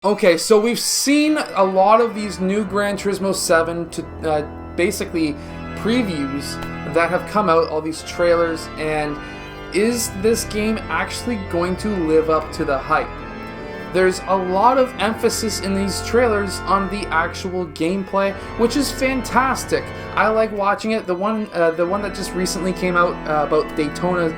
Okay, so we've seen a lot of these new Gran Turismo 7 to basically previews that have come out, all these trailers, and is this game actually going to live up to the hype? There's a lot of emphasis in these trailers on the actual gameplay, which is fantastic. I like watching it. The one that just recently came out about Daytona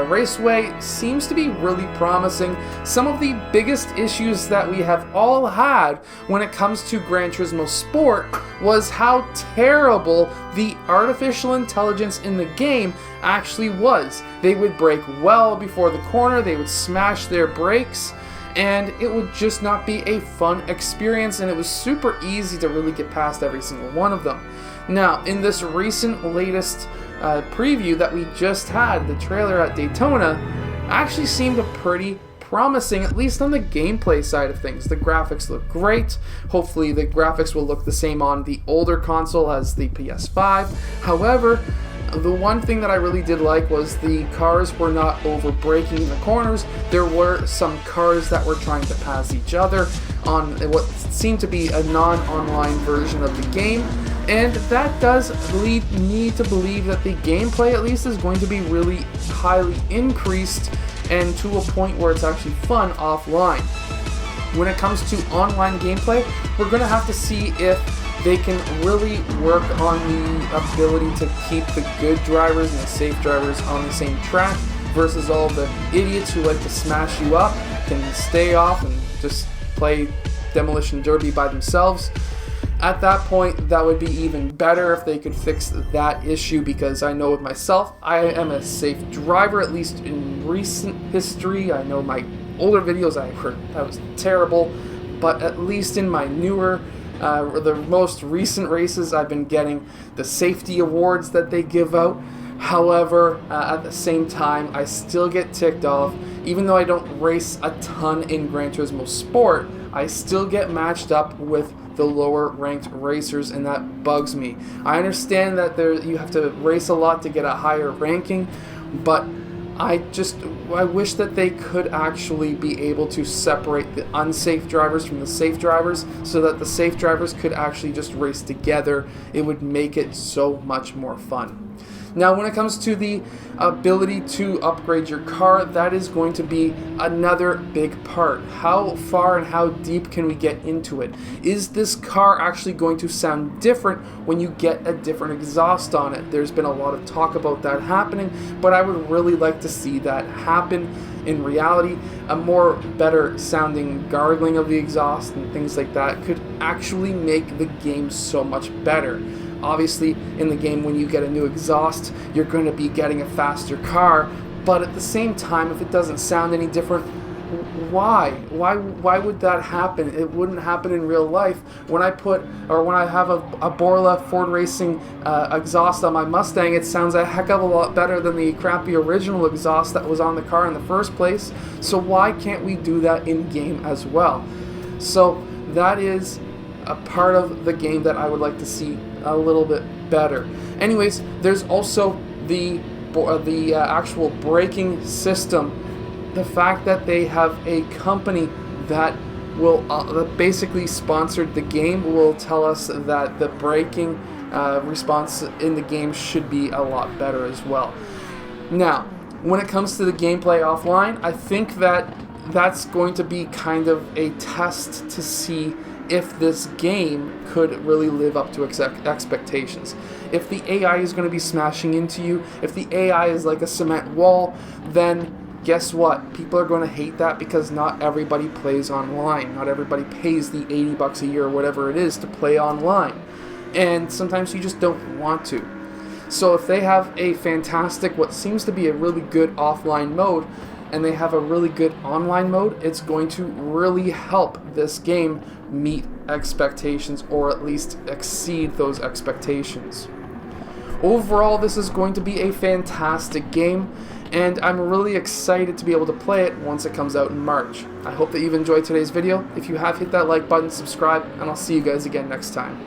Raceway seems to be really promising. Some of the biggest issues that we have all had when it comes to Gran Turismo Sport was how terrible the artificial intelligence in the game actually was. They would brake well before the corner, they would smash their brakes, and it would just not be a fun experience, and it was super easy to really get past every single one of them. Now, in this latest preview that we just had, the trailer at Daytona actually seemed pretty promising, at least on the gameplay side of things. The graphics look great. Hopefully the graphics will look the same on the older console as the PS5. However, the one thing that I really did like was the cars were not over braking in the corners. There were some cars that were trying to pass each other on what seemed to be a non-online version of the game, and that does lead me to believe that the gameplay at least is going to be really highly increased and to a point where it's actually fun offline. When it comes to online gameplay, we're going to have to see if they can really work on the ability to keep the good drivers and the safe drivers on the same track versus all the idiots who like to smash you up can stay off and just play Demolition Derby by themselves. At that point, that would be even better if they could fix that issue, because I know with myself, I am a safe driver, at least in recent history. I know my older videos I was terrible, but at least in my newer the most recent races, I've been getting the safety awards that they give out. However, at the same time, I still get ticked off. Even though I don't race a ton in Gran Turismo Sport, I still get matched up with the lower ranked racers, and that bugs me. I understand that you have to race a lot to get a higher ranking, but I wish that they could actually be able to separate the unsafe drivers from the safe drivers so that the safe drivers could actually just race together. It would make it so much more fun. Now, when it comes to the ability to upgrade your car, that is going to be another big part. How far and how deep can we get into it? Is this car actually going to sound different when you get a different exhaust on it? There's been a lot of talk about that happening, but I would really like to see that happen in reality. A more better sounding gargling of the exhaust and things like that could actually make the game so much better. Obviously, in the game, when you get a new exhaust, you're going to be getting a faster car, but at the same time, if it doesn't sound any different, why would that happen? It wouldn't happen in real life. When I have a Borla Ford Racing exhaust on my Mustang, it sounds a heck of a lot better than the crappy original exhaust that was on the car in the first place. So why can't we do that in game as well? So that is a part of the game that I would like to see a little bit better. Anyways, there's also the actual braking system. The fact that they have a company that will that basically sponsored the game will tell us that the braking response in the game should be a lot better as well. Now, when it comes to the gameplay offline, I think that that's going to be kind of a test to see if this game could really live up to expectations. If the AI is going to be smashing into you, if the AI is like a cement wall, then guess what? People are going to hate that, because not everybody plays online. Not everybody pays the $80 a year or whatever it is to play online. And sometimes you just don't want to. So if they have a fantastic, what seems to be a really good offline mode, and they have a really good online mode, it's going to really help this game meet expectations, or at least exceed those expectations. Overall, this is going to be a fantastic game, and I'm really excited to be able to play it once it comes out in March. I hope that you've enjoyed today's video. If you have, hit that like button, subscribe, and I'll see you guys again next time.